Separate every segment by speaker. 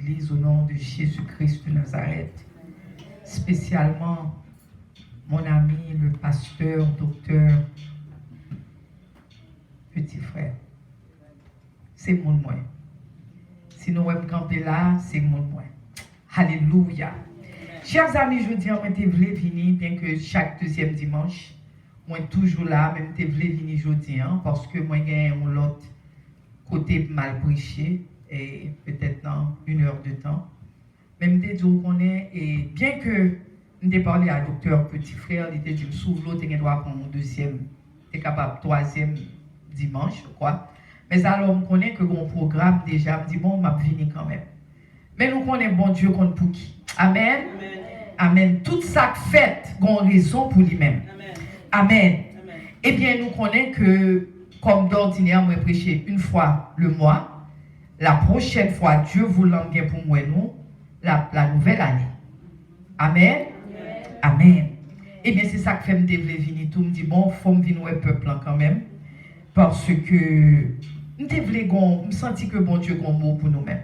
Speaker 1: l'Église au nom de Jésus-Christ de Nazareth. Spécialement mon ami, le pasteur, docteur, petit frère. C'est mon moins. Si nous sommes campés là, c'est mon moins. Alléluia. Chers amis, je dis, moi, je voulais venir, bien que chaque deuxième dimanche, moi, toujours là, même je voulais venir aujourd'hui, parce que moi, j'ai un autre côté mal prêché, et peut-être dans 1 heure de temps. Même des jours qu'on est, et bien que je parlé à docteur petit frère, il était dit, s'ouvre l'autre, il doit prendre mon deuxième, tu es capable, troisième dimanche, je crois. Mais alors, on connaît que mon programme déjà, me dit, bon, on va venir quand même. Mais nous connaissons bon Dieu contre pour qui. Amen. Amen. Amen. Tout ça fait, on a raison pour lui-même. Amen. Amen. Eh bien, nous connaissons que, comme d'ordinaire, moi prêcher une fois le mois. La prochaine fois, Dieu vous l'envoie pour moi, nous, la nouvelle année. Amen. Amen. Eh bien, c'est ça que fait me développer venir tout. Me dit, bon, il faut me venir au peuple quand même. Parce que, me senti que bon Dieu a un mot pour nous-mêmes.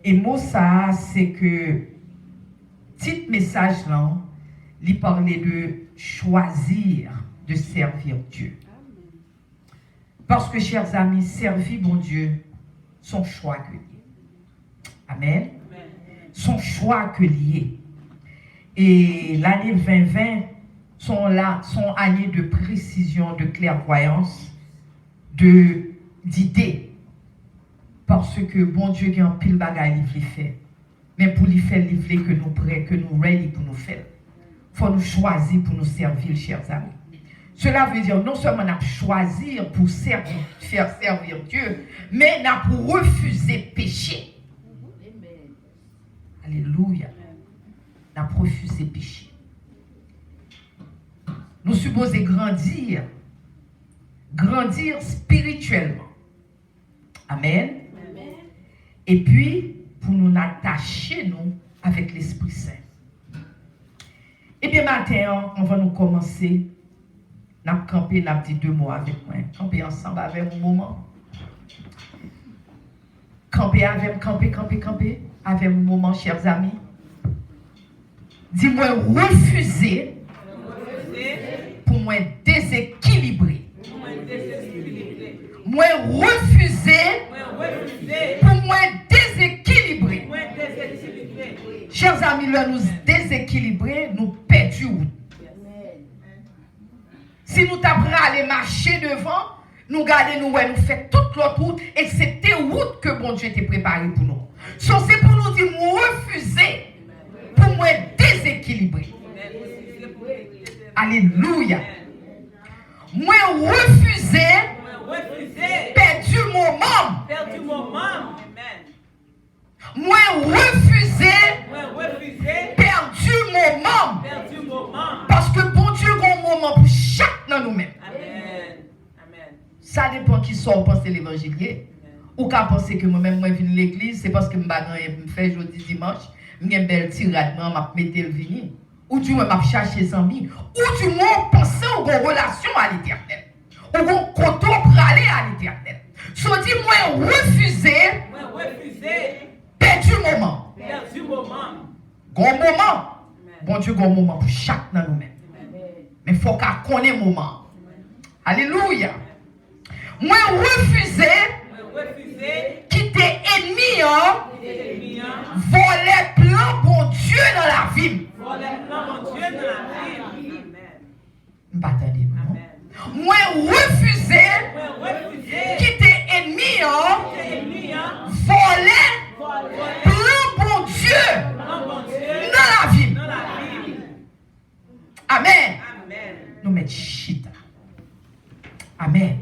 Speaker 1: Et mot ça, c'est que, petit message là, il parlait de choisir de servir Dieu. Parce que, chers amis, servir bon Dieu, son choix que lié. Amen. Son choix que lié. Et l'année 2020 sont années de précision, de clairvoyance, d'idées. Parce que bon Dieu a un pile bagaille il fait. Mais pour lui faire, il fait que nous prêts, que nous ready pour nous faire. Il faut nous choisir pour nous servir, chers amis. Cela veut dire non seulement nous choisir pour faire servir Dieu, mais nous pour refuser péché. Alléluia. Nous refusé péché. Nous supposons grandir spirituellement. Amen. Amen. Et puis, pour nous attacher nous avec l'Esprit Saint. Eh bien, maintenant, on va nous commencer. Nous allons camper, nous allons dire 2 mots avec moi. Camper ensemble avec mon moment. Camper avec mon moment, chers amis. Dis-moi refuser pour moi déséquilibrer. Moi refuser pour moi déséquilibrer. Chers amis, là nous déséquilibrer, nous perdons. Si nous t'apprends à aller marcher devant, nous gardons nous faisons toute l'autre route, excepté route que bon Dieu était préparé pour nous. So, c'est pour nous dire refuser. Pour moi déséquilibré. Alléluia. Moi refuser perdu mon moment. Moi refuser perdu mon moment. Parce que bon Dieu a un moment pour chaque dans nous-mêmes. Ça dépend qui sort penser l'évangile. Ou qu'à penser que moi-même moi viens de l'église, c'est parce que je fais jeudi dimanche. Je belle tirade, je vais mettre le vini. Ou du moins, je chercher les amis. Ou du moins, penser aux relations à l'éternel. Ou aux côtés pour aller à l'éternel. So dit, moi, refuser. Perdu moment. Bon moment. Bon Dieu, bon moment pour chaque dans nous-mêmes. Mais il faut qu'on connaisse le moment. Alléluia. Moi, refuser. Quitter ennemi, voler plan bon Dieu dans la vie. Moi refuser, quitter ennemi, voler plan bon Dieu dans la vie. Amen. Nous mettons chita. Amen.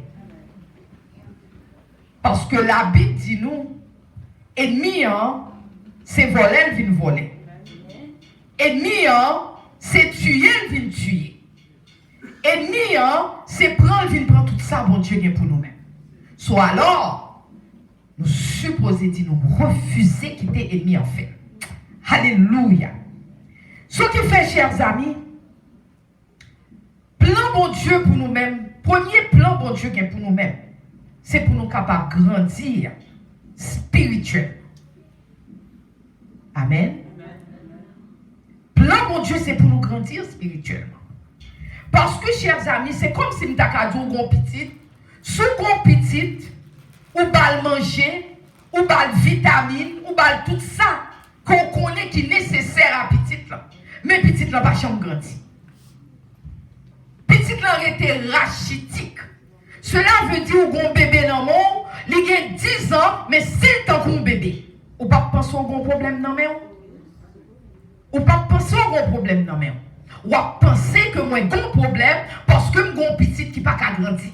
Speaker 1: Parce que la Bible dit nous, ennemi, c'est voler, il vient voler. Ennemi, c'est tuer, il vient tuer. Ennemi, c'est prendre, il vient prendre tout ça, bon Dieu, pour nous-mêmes. Soit alors, nous supposons dire, nous refuser quitter ennemi en fait. Alléluia. Ce qui fait, chers amis, plan bon Dieu pour nous-mêmes, premier plan bon Dieu pour nous-mêmes, c'est pour nous capables de grandir spirituellement. Amen. Plan, mon Dieu, c'est pour nous grandir spirituellement. Parce que, chers amis, c'est comme si nous avons dit au petit, sous grand petit, ou bal manger, ou bal vitamine, ou bal tout ça qu'on connaît qui est nécessaire à petit là. Mais petit là, pas chambre grandi. Petit là, était rachitique. Cela veut dire qu'on bébé dans le monde, il a 10 ans, mais c'est tant qu'on bébé. Ou pas penser au gros problème dans le monde? Ou pas penser au gros problème dans le monde? Ou pas penser que moi, j'ai un problème parce que j'ai un petit qui n'a pas grandi.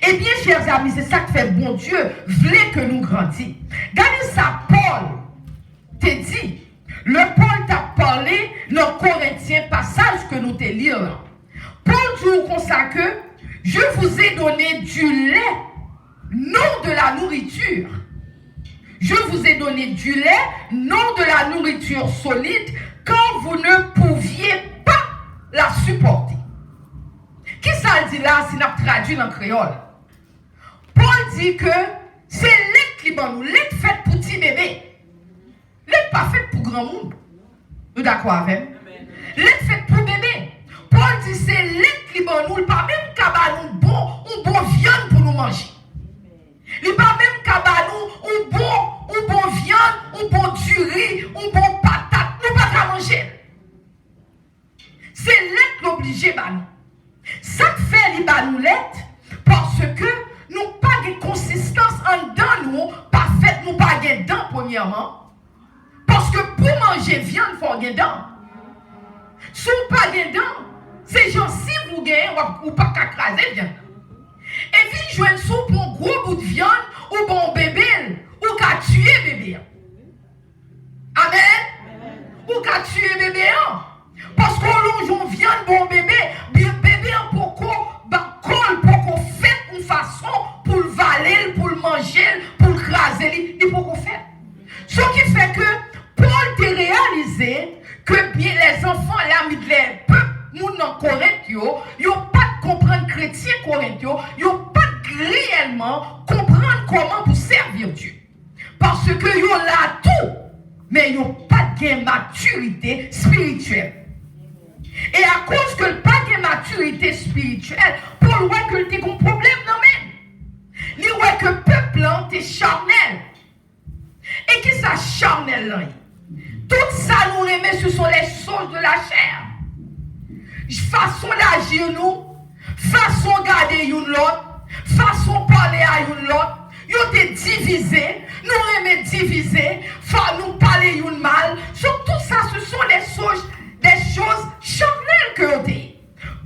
Speaker 1: Eh bien, chers amis, c'est ça que fait bon Dieu, voulait que nous grandissions. Regardez ça, Paul t'a dit, le Paul t'a parlé dans Corinthiens, passage que nous te lire là. Paul dit comme ça que je vous ai donné du lait, non de la nourriture. Je vous ai donné du lait, non de la nourriture solide, quand vous ne pouviez pas la supporter. Qui ça dit là si nous traduit en créole? Paul dit que c'est lait qui est nous, lait fait pour petit bébé. Lait pas fait pour grand monde. Vous d'accord avec? Lait fait pour bébé. Paul dit c'est lait qui est nous, pas même qu'à nous bon viande pour nous manger. Il pas même qu'à nous bon viande, bon du riz, bon patate, nous pas qu'à manger. C'est lait qui obligé bah nous. Ça fait les banoulettes parce que nous pas de consistance en dedans nous, pas fait nous pas de dents premièrement. Parce que pour manger viande, il faut avoir des dents. Si vous pas de dents, c'est genre si vous gagnez ou pas qu'à craser viande. Et puis jouer une soupe pour un gros bout de viande ou bon bébé ou qu'à tuer bébé. Amen. Ou qu'à tuer bébé. Parce qu'on longe viande bon bébé, bébé en pourquoi col pour qu'on fait une façon pour le valer, pour le manger, pour le craser, il faut qu'on fait. Ce qui fait que Paul t'a réalisé que bien les enfants là, les peuples, nous dans Corinthe, ils n'ont pas de comprendre chrétien Corinthe, ils n'ont pas de réellement comprendre comment pour servir Dieu. Parce que ils ont là tout, mais ils n'ont pas de maturité spirituelle. Et à cause que le pas de maturité spirituelle, Paul voit que tu as un problème dans même. Il voit que le peuple est charnel. Et qui ça charnel là? Tout ça nous remet, ce sont les choses de la chair. Façon d'agir nous, façon de garder une l'autre, façon de parler à une l'autre. Ils ont été divisés, nous remet divisés, nous parler une mal. Sur tout ça, ce sont des choses charnelles que vous avez.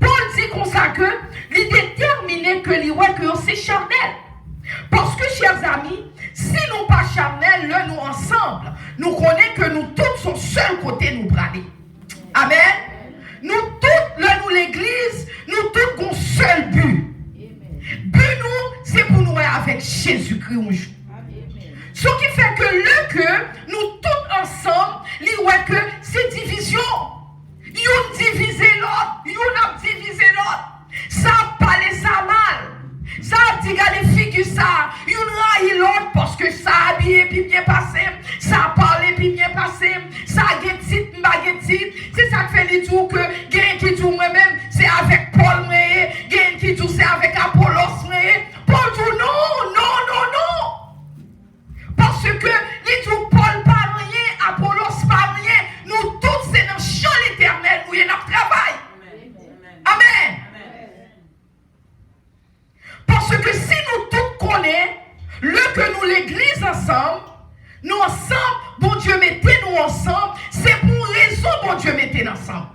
Speaker 1: Paul dit comme ça que il détermine que c'est charnel. Parce que, chers amis, si nous pas charnel, là, nous ensemble, nous connaissons que nous tous sommes seul côté nous brader. Amen. Nous tous, là, nous l'église, nous tous avons un seul but. But nous, c'est pour nous avec Jésus-Christ un jour. Ce qui fait que nous tous ensemble, nous voyons que c'est division. Ils divisé l'autre, ils ont divisé l'autre. Ça a parlé ça mal. Ça a dit que les figures ça, ils ont raillé l'autre parce que ça a habillé puis bien passé. Ça a parlé puis bien passé. Ça a guettit, c'est ça qui fait les tours que gain qui dit moi-même, c'est avec Paul Meye, gain qui dit c'est avec Apollos Meye. Paul dit non. Parce que les tours Paul pas rien, Apollos pas rien. Nous tous c'est dans le champ l'éternel, nous y est notre travail. Amen. Parce que si nous tous connaissons, que nous l'église ensemble, nous ensemble, bon Dieu mettez-nous ensemble, c'est pour une raison bon Dieu mettez-nous ensemble.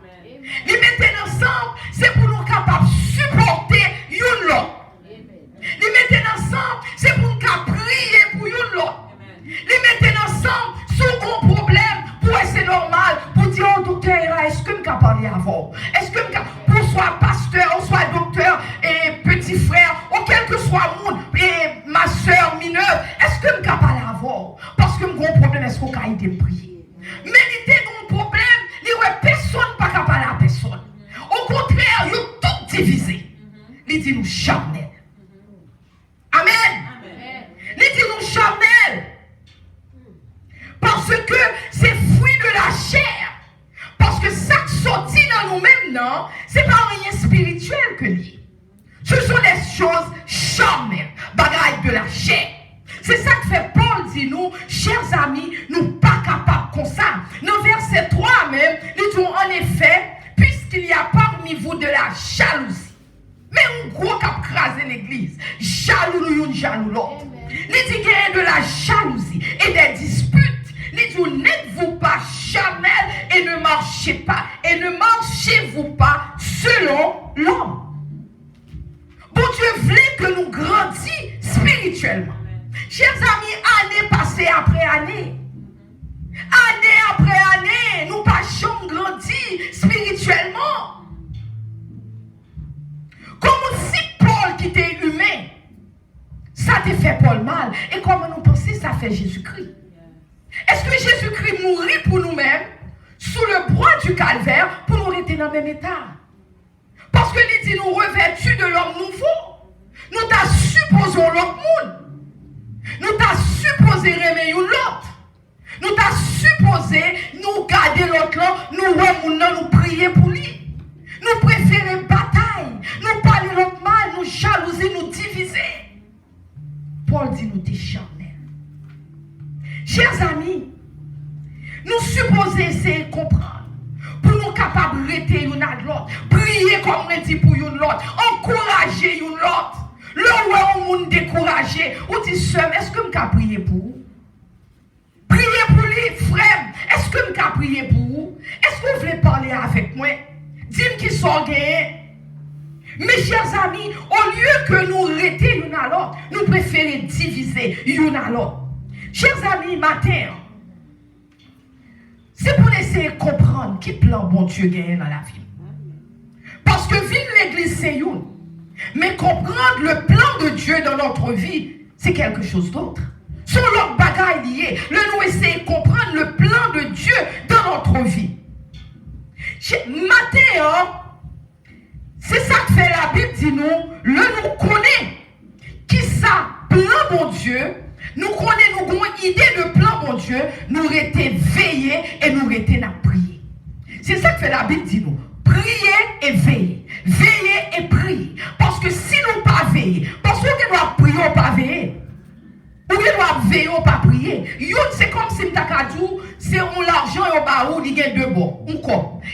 Speaker 1: Les mettez-nous ensemble, c'est pour nous capables de supporter une l'autre. Les mettez-nous ensemble, c'est pour nous capables de prier pour une l'autre. Les mettez-nous ensemble, sur un problème, pour c'est normal, pour dire au docteur, est-ce que je peux parler avant? Est-ce que pour soit pasteur, ou soit docteur, et petit frère, ou quel que soit monde, et ma soeur mineure, est-ce que je peux parler avant? Parce que mon problème, est-ce qu'on a été prié? Mais il y a un problème, il n'y a personne pas capable parler à personne. Au contraire, ils ont tout divisé. Il dit nous charnel. Amen. Il dit nous charnel. Parce Parce que c'est fruit de la chair. Parce que ça qui sortit dans nous-mêmes, non, c'est pas rien spirituel que lié. Ce sont des choses charnelles, bagailles de la chair. C'est ça que fait Paul dit nous, chers amis, nous pas capables comme ça. Dans verset 3 même, nous disons en effet, puisqu'il y a parmi vous de la jalousie. Mais un gros cap craser l'église. Jaloux l'un, jaloux l'autre. Il dit qu'il y a de la jalousie et des disputes. Il dit n'êtes-vous pas charnels et ne marchez pas. Et ne marchez-vous pas selon l'homme. Bon Dieu voulait que nous grandissions spirituellement. Chers amis, année passée après année, nous pas jamais grandi spirituellement. Comme si Paul qui était humain, ça te fait Paul mal. Et comme nous pensons, ça fait Jésus-Christ. Est-ce que Jésus-Christ mourit pour nous-mêmes sous le bois du calvaire pour nous rester dans le même état? Parce que il dit nous revêtus de l'homme nouveau. Nous t'a supposé l'autre monde. Nous t'a supposé aimer l'autre. Nous t'a supposé nous garder l'autre là, nous prier pour lui. Nous préférer bataille, nous parler l'autre mal, nous jalouser, nous diviser. Paul dit nous décharner. Chers amis, nous supposons essayer de comprendre pour nous capables de rester l'un à l'autre, prier comme on dit pour l'autre, encourager l'autre. Le roi au monde découragé, ou dit seul, est-ce que je peux prier pour vous? Priez pour lui, frère. Est-ce que je peux prier pour vous? Est-ce que vous voulez parler avec moi? Dis-moi qui sont gagnés. Mes chers amis, au lieu que nous rester l'un à l'autre, nous préférons diviser l'un à l'autre. Chers amis, matin, c'est pour essayer de comprendre qui plan bon Dieu gagne dans la vie. Parce que vivre l'église, c'est une. Mais comprendre le plan de Dieu dans notre vie, c'est quelque chose d'autre. Sur l'autre bagaille lié, nous essayons de comprendre le plan de Dieu dans notre vie. Matin, c'est ça que fait la Bible, dit nous, nous connaît. Qui ça, plan mon Dieu, nous connaît, nous avons une idée de plan mon Dieu, nous restons veillés et nous restons à prier. C'est ça que fait la Bible, dit nous. Priez et veillez. Veillez et priez. Parce que si nous ne pas veiller, parce que nous doit prier ou pas veiller. Ou nous doit veiller ou pas prier. C'est comme si nous c'est l'argent et au bas où il y a deux bords.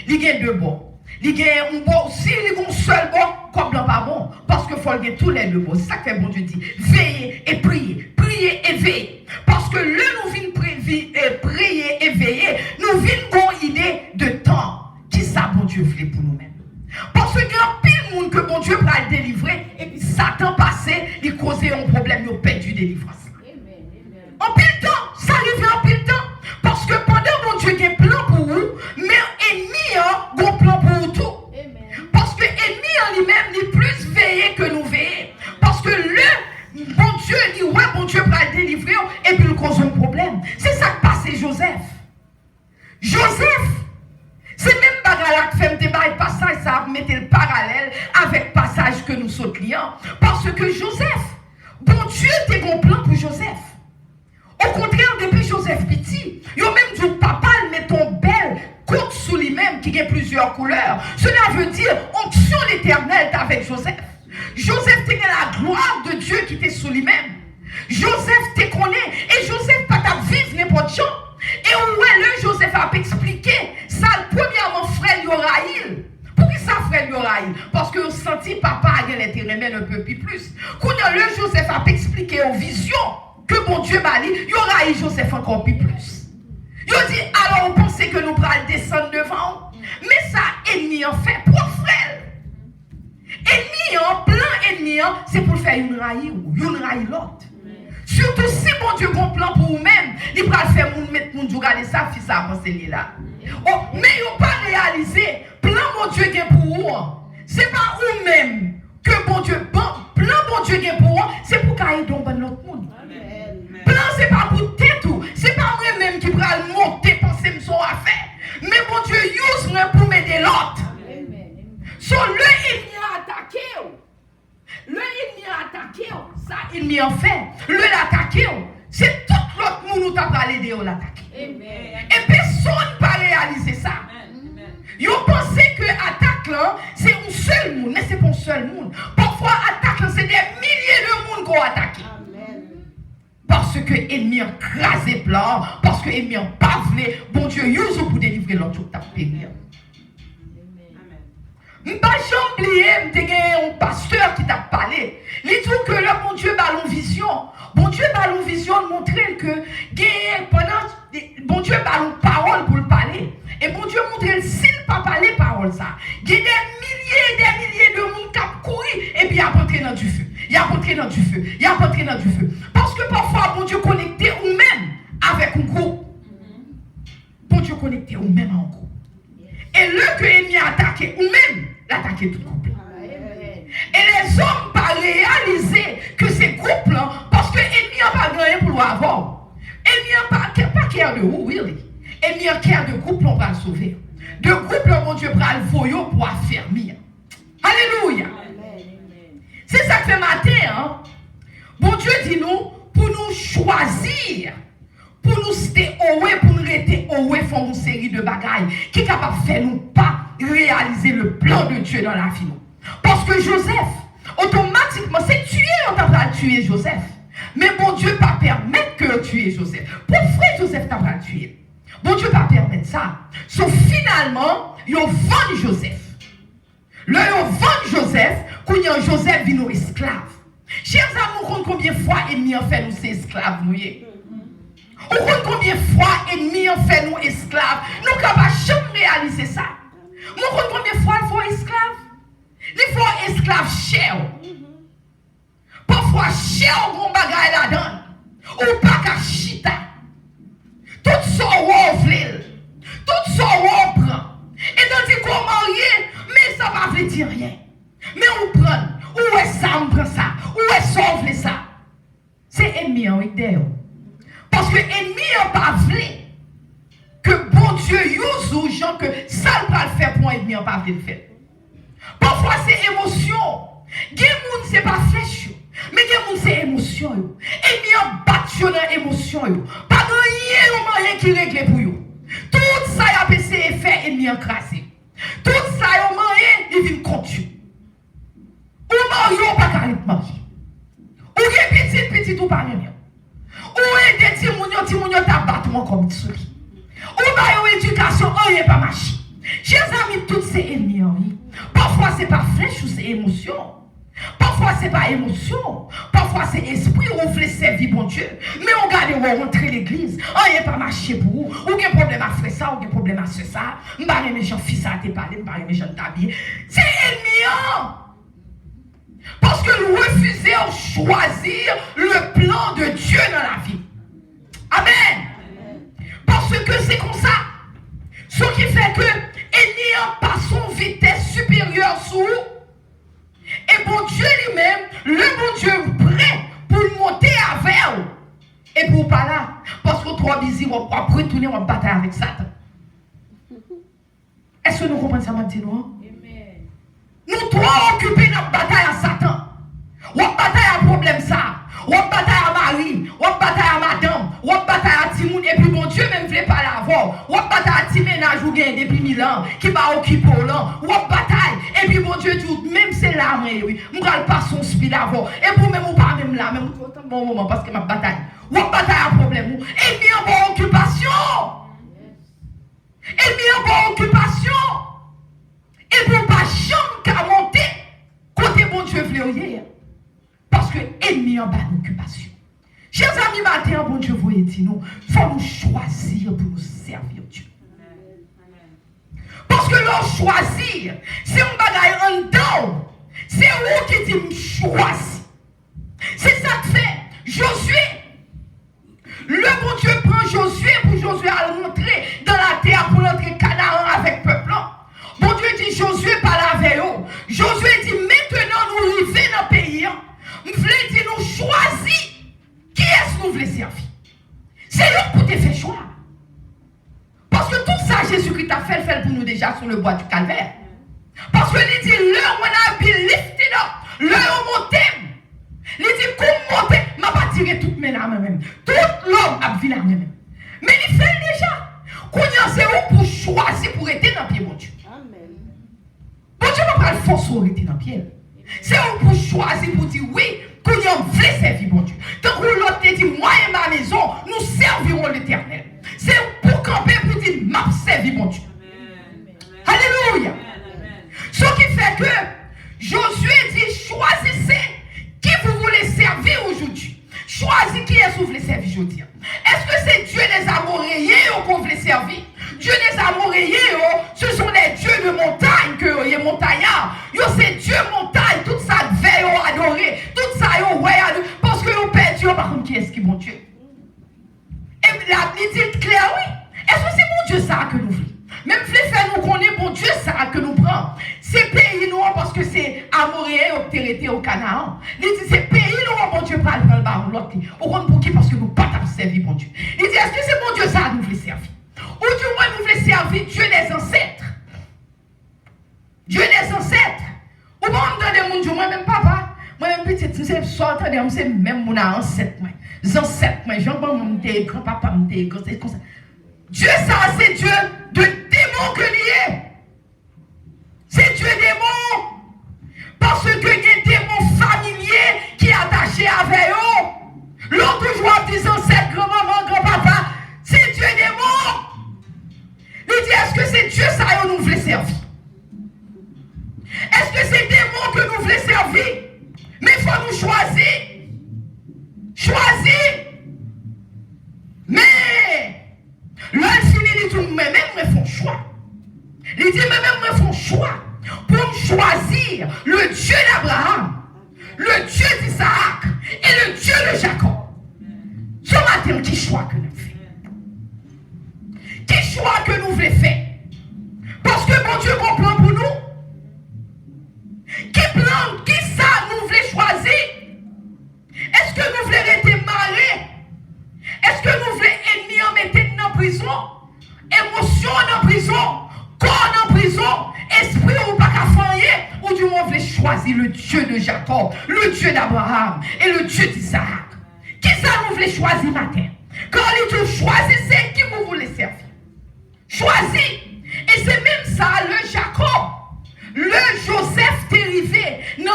Speaker 1: Il y a deux bords. Il y a un bon, si il y a un seul bord, comme blanc pas bon. Parce qu'il faut y avoir tous les deux bords. C'est ça que bon Dieu dit. Veillez et priez. Priez et veillez. Parce que là, nous venons prier et veiller, nous venons une idée de temps. Qui ça, bon Dieu, voulait pour nous-mêmes? Parce qu'il y a pile monde que bon Dieu va le délivrer, et puis Satan passé, il causait un problème, il a perdu délivrance. En pile temps, ça arrive en pile temps. Parce que pendant mon Dieu, il y a un plan pour vous, mais ennemi a un plan pour vous tout. Parce que l'ennemi en lui-même, il est plus veillé que nous veillons. Parce que bon Dieu dit, ouais, bon Dieu va le délivrer, et puis il cause un problème. C'est ça que passait Joseph. Joseph, c'est même bagarre qui fait un passage, ça mettre le parallèle avec le passage que nous sommes clients. Parce que Joseph, bon Dieu était un plan pour Joseph. Au contraire, depuis Joseph petit, il a même dit papa, met ton belle côte sous lui-même qui a plusieurs couleurs. Cela veut dire onction l'éternel avec Joseph. Joseph tenait la gloire de Dieu qui était sous lui-même. Joseph te connaît et Joseph pas ta vivre n'importe quoi. Et où est le Joseph a expliqué ça, premièrement, frère Yoraïl. Pour qui ça, frère Yoraïl? Parce que senti papa a l'intérêt un peu plus. Quand le Joseph a expliqué aux visions que mon Dieu m'a dit, Yoraïl Joseph encore plus. Il dit, alors on pensait que nous pourrions descendre devant. Mais ça, ennemi en fait, pour frère. Ennemi en plein ennemi, c'est pour faire une raille l'autre. Surtout si mon Dieu a un plan pour vous-même, il va faire mettre mon Dieu regarder ça, fils à avancer là. Oh, mais il n'a pas réalisé, plan mon Dieu a pour vous. Ce n'est pas vous-même que mon Dieu, plan mon Dieu a pour vous, c'est pour qu'il y ait dans notre monde. Plan, ce n'est pas pour tête, ce n'est pas moi-même qui va monter, penser me son affaire. Mais mon Dieu use moi pour m'aider l'autre. So, le ennemi a attaqué. Le ennemi a attaqué, ça ennemi en fait. Le l'attaqué, c'est tout l'autre monde qui t'a parlé de l'attaquer. Et personne n'a pas réalisé ça. Ils ont pensé que l'attaque là, c'est un seul monde, mais ce n'est pas un seul monde. Parfois, l'attaque là, c'est des milliers de monde qu'on attaque. Parce que l'ennemi a crasé plan, parce que l'ennemi a pas voulu, bon Dieu, use pour délivrer l'autre qui t'a péri. Je ne vais pas oublier, je un pasteur qui t'a parlé. Il dit que le bon Dieu a une vision. Bon Dieu a une vision de montrer que bon Dieu a une parole pour le parler. Et bon Dieu montre s'il ne pas parler parole ça. Il y a des milliers de monde qui ont couru et puis il a entré dans du feu. Il a entré dans du feu. Il a entré dans du feu. Parce que parfois, bon Dieu connecté ou même avec un groupe. Bon Dieu connecté ou même en groupe. Et le que l'ennemi a attaqué ou même l'attaquer tout couple. Et les hommes pas réaliser que ces groupes-là, parce que l'ennemi n'a pas gagné pour l'avoir. L'ennemi n'a pas cœur de vous, really. L'ennemi a cœur de groupe, on va le sauver. De groupe, mon Dieu, prend le voyou pour affermir. Alléluia. C'est ça que fait matin, hein. Bon Dieu dit nous, pour nous choisir, pour nous rester haut, pour nous rester haut, font une série de bagailles qui est capable de faire nous pas réaliser le plan de Dieu dans la vie. Parce que Joseph, automatiquement, c'est tuer, on t'a pas tuer Joseph. Mais bon Dieu pas permettre que tuer Joseph. Pourquoi Joseph t'a pas tué? Bon Dieu pas permettre ça. Sauf finalement, ils vendent Joseph. Là, ils vendent Joseph, quand Joseph vit nos esclaves. Chers amours, combien de fois l'ennemi a fait nous ces esclaves, nous? Ou combien de fois l'ennemi a fait nous esclaves? Nous ne pouvons jamais réaliser ça. Nous combien de fois il faut esclaves? Il faut esclaves chers. Parfois, cher on bagaille là-dedans. Ou pas qu'à chita. Tout ça on vle. Tout ça on prend. Et tandis qu'on marie, mais ça ne veut dire rien. Mais on prend. Où est ça, on prend ça? Où est ça, on veut ça? C'est ennemi en idée. Parce que l'ennemi n'a pas voulu que bon Dieu use aux gens que ça ne va le faire pour l'ennemi n'a pas voulu le faire. Parfois c'est émotion. Gen moun c'est pas flèche. Mais gen moun c'est émotion. L'ennemi a battu dans l'émotion. Pas de rien qui règle pour eux. Tout ça y a essayé de faire l'ennemi encrasé. Tout ça y a moyen il vient contre eux. Ou marié pas carré marié. Ou gen petit ou pas rien. Ou est des timounio tabattement comme souris. Ou ba yo éducation, rien pas marché. Chers amis, toutes ces ennemis, parfois c'est pas flèche ou c'est émotion. Parfois c'est pas émotion. Parfois c'est esprit ou voulez servir bon Dieu. Mais on garde ou rentrer l'église. Rien pas marché pour vous. Ou quel problème à faire ça, ou quel problème à faire ça. M'barre mes gens fils à te parler, m'barre mes gens t'habiller. C'est ennemi. Parce que nous refusons de choisir le plan de Dieu dans la vie. Amen. Parce que c'est comme ça. Ce qui fait que l'ennemi pas son vitesse supérieure sous. Et bon Dieu lui-même, le bon Dieu prêt pour monter avec vous. Et pour pas là. Parce que trop busy, on va retourner en bataille avec Satan. Est-ce que nous comprenons ça maintenant? Nous trop occupés dans la bataille à Satan. On bataille à problème ça. On bataille à Marie. On bataille à madame. On bataille à Timoun. Et puis mon Dieu même ne veut pas l'avoir. On bataille à Timénage ou bien depuis 1000 ans. Qui va occuper au là. On bataille. Et puis mon Dieu dit, même c'est là, oui. Je ne vais pas son speed avant. Et pour même ou pas même là. Même tout un bon moment parce que ma bataille. On bataille à problème. Et puis en bonne occupation. Et puis en bonne occupation. Et pour pas jamais qu'à monter, côté bon Dieu vle parce que ennemi en bas d'occupation. Chers amis, matin, bon Dieu vous dit nous, il faut nous choisir pour nous servir Dieu. Parce que l'on choisir, c'est un bagaille en dedans. C'est vous qui dit choisir. C'est ça que fait Josué. Le bon Dieu prend Josué pour Josué à rentrer dans la terre pour entrer Canaan avec le peuple. Bon Dieu dit Josué parle avec eux. Josué dit maintenant nous arrivons dans le pays. Nous voulons dire nous choisir qui est-ce que nous voulons servir. C'est eux pour te faire choix. Parce que tout ça Jésus-Christ a fait pour nous déjà sur le bois du calvaire. Parce que il dit l'heure où on a bien lifted up, l'heure où on monte. Il dit comme monter, je ne vais pas tirer toutes mes larmes même. Tout l'homme a vu la même. Mais il fait déjà. Qu'on y a c'est où pour choisir pour être dans le pied, mon Dieu. Amen. Bon Dieu ne va pas le forcer pour être dans le pied. C'est où pour choisir pour dire oui, qu'on y a vrai servir, mon Dieu. Tant que l'autre te dit, moi et ma maison, nous servirons l'Éternel. C'est pour camper pour dire, m'a servi, mon Dieu. Amen. Alléluia. Amen. Ce qui fait que Josué dit, choisissez qui vous voulez servir aujourd'hui. Choisis qui est-ce que vous voulez servir aujourd'hui. Est-ce que c'est Dieu les Amoréens que vous voulez servir? Dieu les Amoréens, ce sont les dieux de montagne que les montagnards. C'est Dieu montagne, tout ça veille adorer, tout ça ouais parce que vous perdez Dieu par contre qui est-ce qui est mon Dieu? Et la Bible dit clair oui. Est-ce que c'est mon Dieu ça que nous voulons? Même les faire nous connaître bon Dieu ça que nous prenons. Ces pays nous parce que c'est Amoréens obtérité au Canaan. Il dit ces pays nous bon Dieu pas le baron l'autre. Au compte pour qui parce que nous pas servir bon Dieu. Il dit est-ce que c'est mon Dieu ça nous voulons servir? Ou du moins nous voulons servir Dieu des ancêtres. Dieu des ancêtres. Ou bon me donne mon Dieu moi-même papa. Moi-même petite c'est sorte c'est même mon ancêtre moi. Les ancêtres moi Jean bon mon grand-papa mon grand c'est comme ça. Dieu ça c'est Dieu de démons que lié. C'est Dieu démon. Parce que il y a des démons familiers qui sont attachés avec eux. L'autre toujours des ancêtres, grand-maman, grand-papa. C'est Dieu démon. Il dit est-ce que c'est Dieu ça que nous voulons servir? Est-ce que c'est démon que nous voulons servir? Mais il faut nous choisir. Choisir. Mais là, il dit mais même ils font choix. Il dit mais même ils font choix pour choisir le Dieu d'Abraham, le Dieu d'Isaac et le Dieu de Jacob. Ce matin, qui choix que nous faisons? Qui choix que nous voulons faire? Parce que mon Dieu bon plan pour nous. Qui plan, qui ça nous voulons choisir? Est-ce que nous voulons rester marrés? Est-ce que nous voulons ennemis en mettre dans la prison? Émotion en prison? Corps en prison? Esprit ou pas qu'à faillir? Ou du moins voulons choisir le Dieu de Jacob, le Dieu d'Abraham et le Dieu d'Isaac? Qui ça nous voulons choisir matin? Quand il dit choisissez qui vous voulez servir. Choisis. Et c'est même ça, le Jacob. Le Joseph dérivé. Non,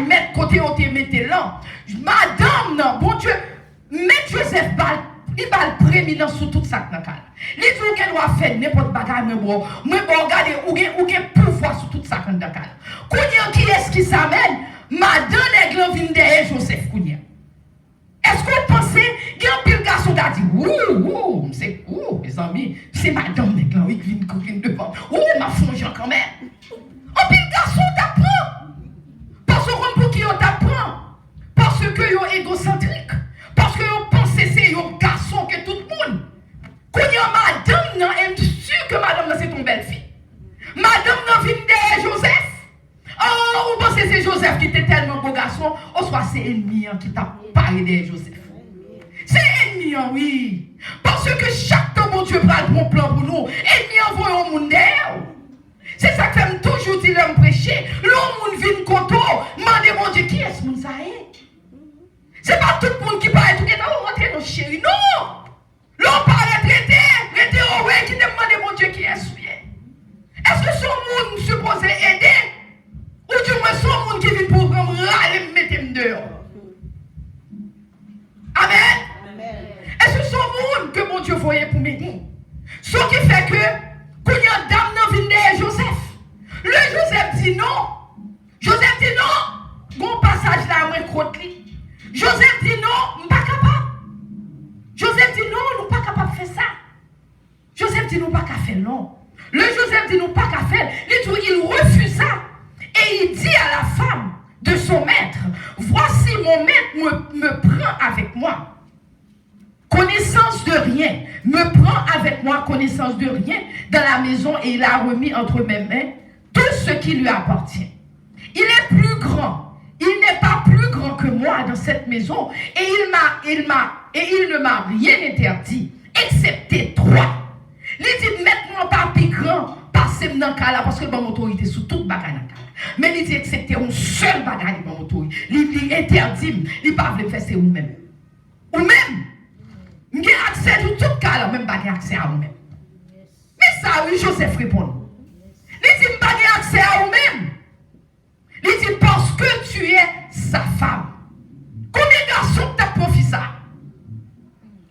Speaker 1: mettre côté où tu mettez là. Madame, non, bon Dieu, mettre Joseph balle. Il va le prééminence sur tout ça. Il dit qu'elle doit faire n'importe quoi. Mais bon, regardez, où est pouvoir sur tout ça. Kounia, qui est-ce qui s'amène? Madame est glanvine derrière Joseph Kounia. Est-ce que vous pensez qu'il y a un pile garçon qui a dit ouh, c'est ouh, mes amis, c'est madame les glanvines qui vient devant. Ouh, ma fongeant quand même. Un pile garçon t'apprend. Parce que pour qui on t'apprend? Parce que vous égocentrique. Parce que vous pensez c'est un garçon que tout le monde. Quand il y a madame, non, elle est sûre que madame c'est ton belle-fille. Madame non vient derrière Joseph. Oh, vous pensez que c'est Joseph qui était tellement beau garçon, ou soit c'est ennemi qui t'a parlé de Joseph. C'est ennemi, oui. Parce que chaque temps, mon Dieu prend le bon plan pour nous. Ennemi envoie au monde derrière. C'est ça que j'aime toujours dire, l'homme prêcher. L'homme vient contre vous. Demandez, mon Dieu, qui est-ce que ça est? C'est pas tout le monde qui parle tout le temps. Rentrez nos chéris. Non! L'homme parle traité. Traité au ouais qui demande, mon Dieu, qui est-ce que est-ce que son monde supposé aider? Ou du moins son monde qui vient pour râler, mettre dehors. Amen. Amen. Est-ce que son monde que mon Dieu voyait pour m'aider? Ce qui fait que, quand il y a une dame dans vient derrière Joseph, le Joseph dit non. Joseph dit non. Bon passage là, moi, crotte. Joseph dit non, je ne suis pas capable. Joseph dit non, nous ne sommes pas capables de faire ça. Joseph dit nous ne sommes pas capables de faire non. Le Joseph dit nous ne sommes pas capables de faire. Il refuse ça. Et il dit à la femme de son maître, voici mon maître me prend avec moi. Connaissance de rien. Me prend avec moi connaissance de rien dans la maison et il a remis entre mes mains tout ce qui lui appartient. Il est plus grand. Il n'est pas plus grand que moi dans cette maison et il ne m'a rien interdit excepté toi. Il dit maintenant pas plus grand passer dans le cas là parce que mon autorité sous toute bagarre. Mais il dit excepté un seul bagarre mon autorité. Il interdit, il ne peut pas faire c'est vous-même. Ou même, il y a ça, là, même pas accès à vous-même. Mais ça, oui, Joseph répond. Il dit, pas accès à vous-même. Il dit, parce que tu es sa femme. Combien de garçons t'as profité ça?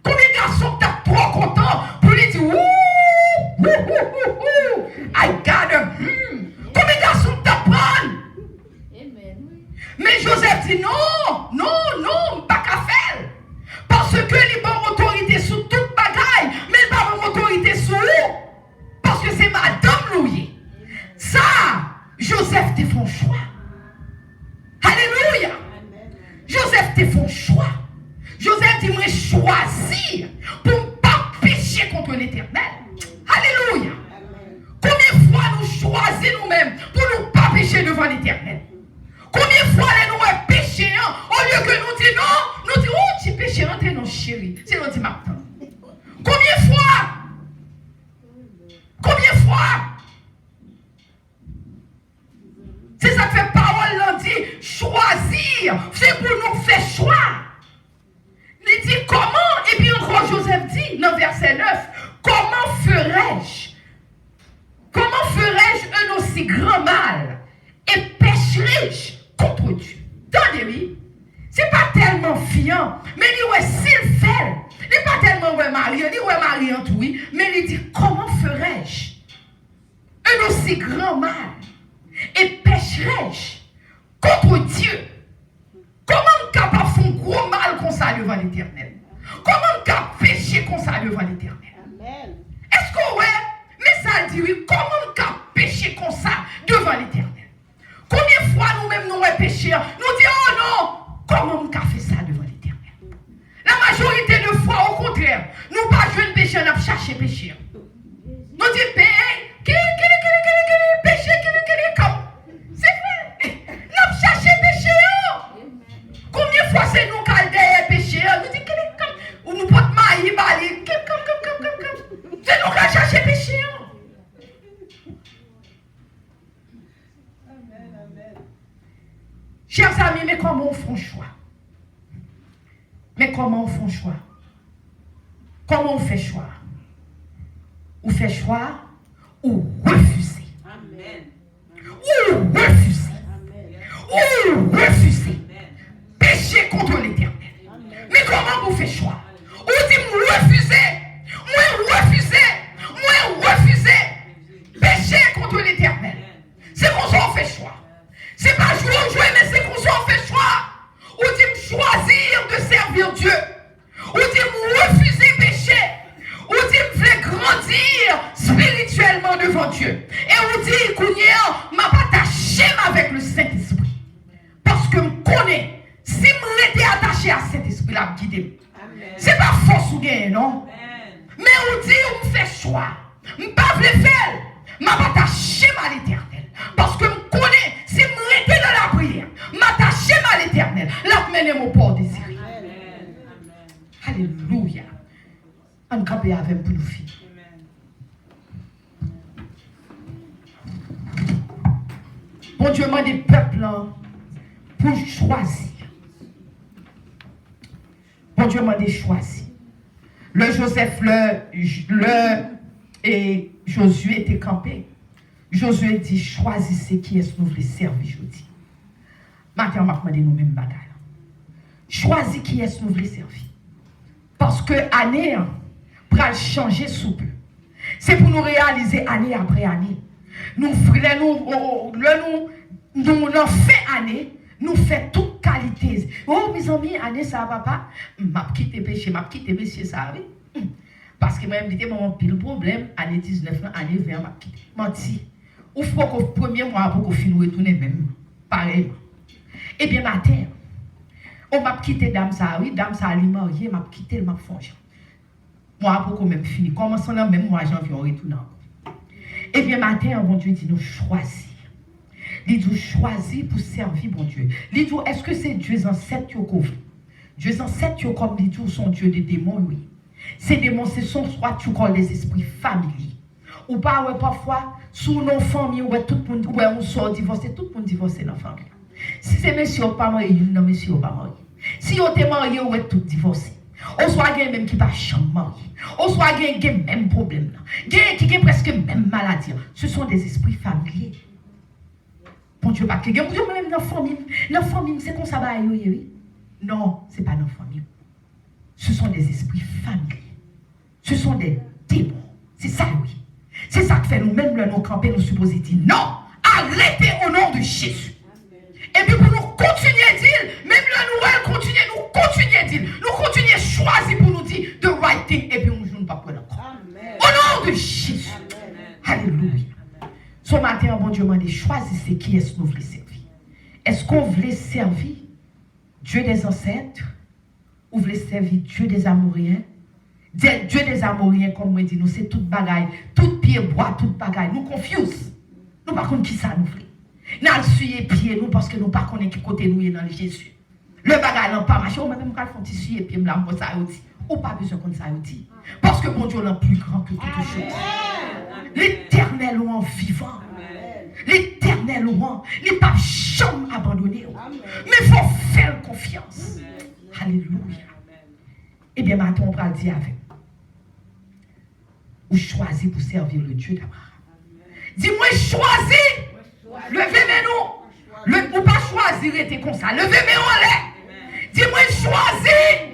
Speaker 1: Combien de garçons t'as trop content pour lui dire, ouh, I got him. Combien de garçons t'as prendre? Mais Joseph dit, non, pas qu'à faire. Parce que il a une autorité sur toute bagaille, mais il n'a pas une autorité sur vous. Parce que c'est madame Louis. Ça, Joseph te fait un choix. Alléluia. Joseph te fait un choix. Joseph dit, moi choisir pour ne pas pécher contre l'Éternel. Alléluia. Combien de fois nous choisissons nous-mêmes pour ne pas pécher devant l'Éternel? Combien de fois nous péchons au lieu que nous disons non, nous disons, oh, tu péches, rentre non, chérie. C'est nous dit maintenant. Combien de fois? Combien de fois? C'est ça que fait parole, l'on dit, choisir, c'est pour nous faire choix. Il dit comment, et puis encore Joseph dit, dans verset 9, comment ferais-je un aussi grand mal et pécherai-je contre Dieu? Attendez-moi, c'est pas tellement fiant, mais il dit, s'il fait, il n'est pas tellement marié, il dit, marié en tout, mais il dit, comment ferais-je un aussi grand mal et pécherai-je contre Dieu? Comment capable de faire un gros mal comme ça devant l'Éternel? Comment capable de pécher comme ça devant l'Éternel? Est-ce que ouais, mais ça dit oui, comment capable de pécher comme ça devant l'Éternel? Combien de fois nous-mêmes nous péché, nous disons oh non, comment on fait ça devant l'Éternel? La majorité de fois, au contraire, nous pas jouer péché, nous chercher péché. Nous disons péché, comme c'est vrai, nous chercher péché. Combien de fois c'est nous qui avons péché? Nous disons comme, ou nous pouvons mailler, comme. C'est nous qui avons cherché péché. Chers amis, mais comment on fait un choix? Mais comment on fait un choix? Comment on fait choix? Ou fait choix ou refuser. Amen. Ou refuser. Amen. Ou refuser. Pécher contre l'Éternel. Mais comment vous faites choix? Ou dit moi refuser. Pécher contre l'Éternel. C'est comme ça on fait choix. C'est pas jouer, mais c'est comme ça on fait choix. Ou dit choisir de servir Dieu. Ou dit refuser pécher. Ou dit me grandir spirituellement devant Dieu. Et ou dit Kounia m'a pas attaché avec le Saint-Esprit. Parce que me connaît. Si je m'étais attaché à cet esprit-là, me guider. C'est pas force ou gain, non? Amen. Mais on dit, on me fait choix. Je ne pas le faire. Je m'attache à l'Éternel. Parce que je connais, si je m'étais dans la prière, je m'attache à l'Éternel. Là, je mène mon port désiré. Alléluia. On campe avec pour nous filles. Bon Dieu m'a dit, peuple, pour choisir. Bon Dieu m'a dit choisir. Le Joseph, et Josué était campé. Josué dit choisissez qui est-ce que nous voulons servir aujourd'hui. Maintenant, on m'a demandé nous-mêmes bagaille. Choisis qui est-ce que nous voulons servir. Parce que année, pour changer sous peu. C'est pour nous réaliser année après année. Nous en fait année. Nous faisons toute qualité. Oh, mes amis, année ça va pas. M'a quitté péché, m'a quitté monsieur ça. Parce que moi, je me mon pile problème. Année 19, année 20, m'a quitté. Menti. Ou faut qu'au premier mois, pour qu'on finisse retourner même. Pareil. Et bien, matin, on m'a quitté dame ça, oui, dame ça, elle mariée, m'a quitté, m'a fongé. Moi, pour qu'on même finisse. Commençons là, même moi, j'en viens retourner. Et bien, matin, bon Dieu dit nous choisir. Il dit choisir pour servir bon Dieu. Il dit est-ce que c'est Dieu ancêtres qui ont Dieu ancêtres comme il dit sont Dieu des démons, oui. Ces démons, ce sont soit tu connais les esprits familiers. Ou pas, ouais, parfois, sous nos familles, ouais, tout le monde, ouais, on sort divorcé, tout le monde divorcé dans la famille. Si c'est monsieur ou pas marié, non, monsieur ou pas marié. Si on est marié, ouais, tout divorcé. Ou soit il y a même qui pas chambre. Ou soit il y a même problème. Il y a presque même maladie. Ce sont des esprits familiers. Bon Dieu, pas que même dans la famille. Dans la famille, c'est comme ça, oui. Non, ce n'est pas dans la famille. Ce sont des esprits familiers. Ce sont des démons. C'est ça, oui. C'est ça que fait nous-mêmes, nous camper, nous supposer dire non, arrêtez au nom de Jésus. Et puis pour nous continuer à dire, même la nouvelle continue, nous continuer à dire, nous continuer à choisir pour nous dire the right thing, et puis on ne joue pas pour encore. Au nom de Jésus. Amen. Alléluia. Ce matin, bon Dieu m'a dit, choisissez qui est-ce que nous voulons servir. Est-ce qu'on voulait servir Dieu des ancêtres ou voulez servir Dieu des Amoriens? Dieu des Amoriens, comme moi dit, nous c'est toute bagaille, tout pied bois, toute bagaille. Nous confuse. Nous ne savons pas qui ça nous fait. Nous allons suivre pied nous parce que nous ne savons pas qui côté nous est dans Jésus. Le bagaille n'a pas marché. Ou même quand on suivre pied, nous avons ça dit. Ou pas besoin qu'on ça dit. Parce que mon Dieu est plus grand que toute chose. L'Éternel est en vivant. L'Éternel n'est pas jamais abandonné. Mais il faut faire confiance. Alléluia. Eh bien, maintenant, on va le dire avec. Ou choisir pour servir le Dieu d'Abraham. Dis-moi, choisis. Levez-nous. Ou pas choisir, rester comme ça. Levez-nous en l'air. Dis-moi, choisis